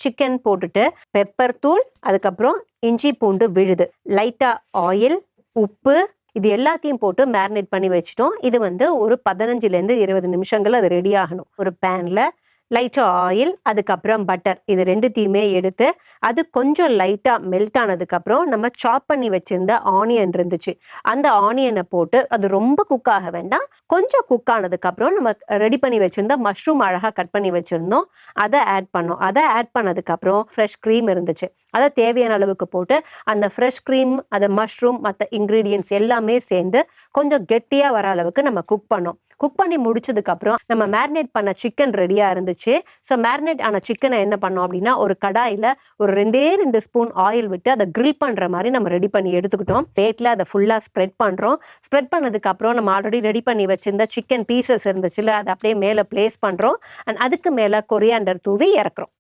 Chicken போட்டுட்டு pepper தூள், அதுக்கப்புறம் இஞ்சி பூண்டு விழுது, லைட்டாக ஆயில், உப்பு, இது எல்லாத்தையும் போட்டு மேரினேட் பண்ணி வச்சுட்டோம். இது ஒரு 15லேருந்து 20 நிமிஷங்கள் அது ரெடி ஆகணும். ஒரு பேனில் லைட்டாக ஆயில், அதுக்கப்புறம் பட்டர், இது ரெண்டுத்தையுமே எடுத்து அது கொஞ்சம் லைட்டாக மெல்ட் ஆனதுக்கப்புறம் நம்ம சாப் பண்ணி வச்சுருந்த ஆனியன் இருந்துச்சு, அந்த ஆனியனை போட்டு, அது ரொம்ப குக் ஆக வேண்டாம், கொஞ்சம் குக் ஆனதுக்கப்புறம் நம்ம ரெடி பண்ணி வச்சுருந்த மஷ்ரூம் அழகாக கட் பண்ணி வச்சுருந்தோம், அதை ஆட் பண்ணோம். அதை ஆட் பண்ணதுக்கப்புறம் ஃப்ரெஷ் க்ரீம் இருந்துச்சு, அதை தேவையான அளவுக்கு போட்டு அந்த ஃப்ரெஷ் க்ரீம், அந்த மஷ்ரூம், மற்ற இன்க்ரீடியன்ட்ஸ் எல்லாமே சேர்ந்து கொஞ்சம் கெட்டியாக வர அளவுக்கு நம்ம குக் பண்ணோம். குக் பண்ணி முடிச்சதுக்கப்புறம் நம்ம மேரினேட் பண்ண சிக்கன் ரெடியாக இருந்துச்சு. ஸோ மேரினேட் ஆன சிக்கனை என்ன பண்ணோம் அப்படின்னா, ஒரு கடாயில் ஒரு 2 ஸ்பூன் ஆயில் விட்டு அதை கிரில் பண்ணுற மாதிரி நம்ம ரெடி பண்ணி எடுத்துக்கிட்டோம். பிளேட்டில் அதை ஃபுல்லாக ஸ்ப்ரெட் பண்ணுறோம். ஸ்ப்ரெட் பண்ணதுக்கப்புறம் நம்ம ஆல்ரெடி ரெடி பண்ணி வச்சிருந்த சிக்கன் பீசஸ் இருந்துச்சுல, அதை அப்படியே மேலே பிளேஸ் பண்ணுறோம். அண்ட் அதுக்கு மேலே கொரியாண்டர் தூவி இறக்குறோம்.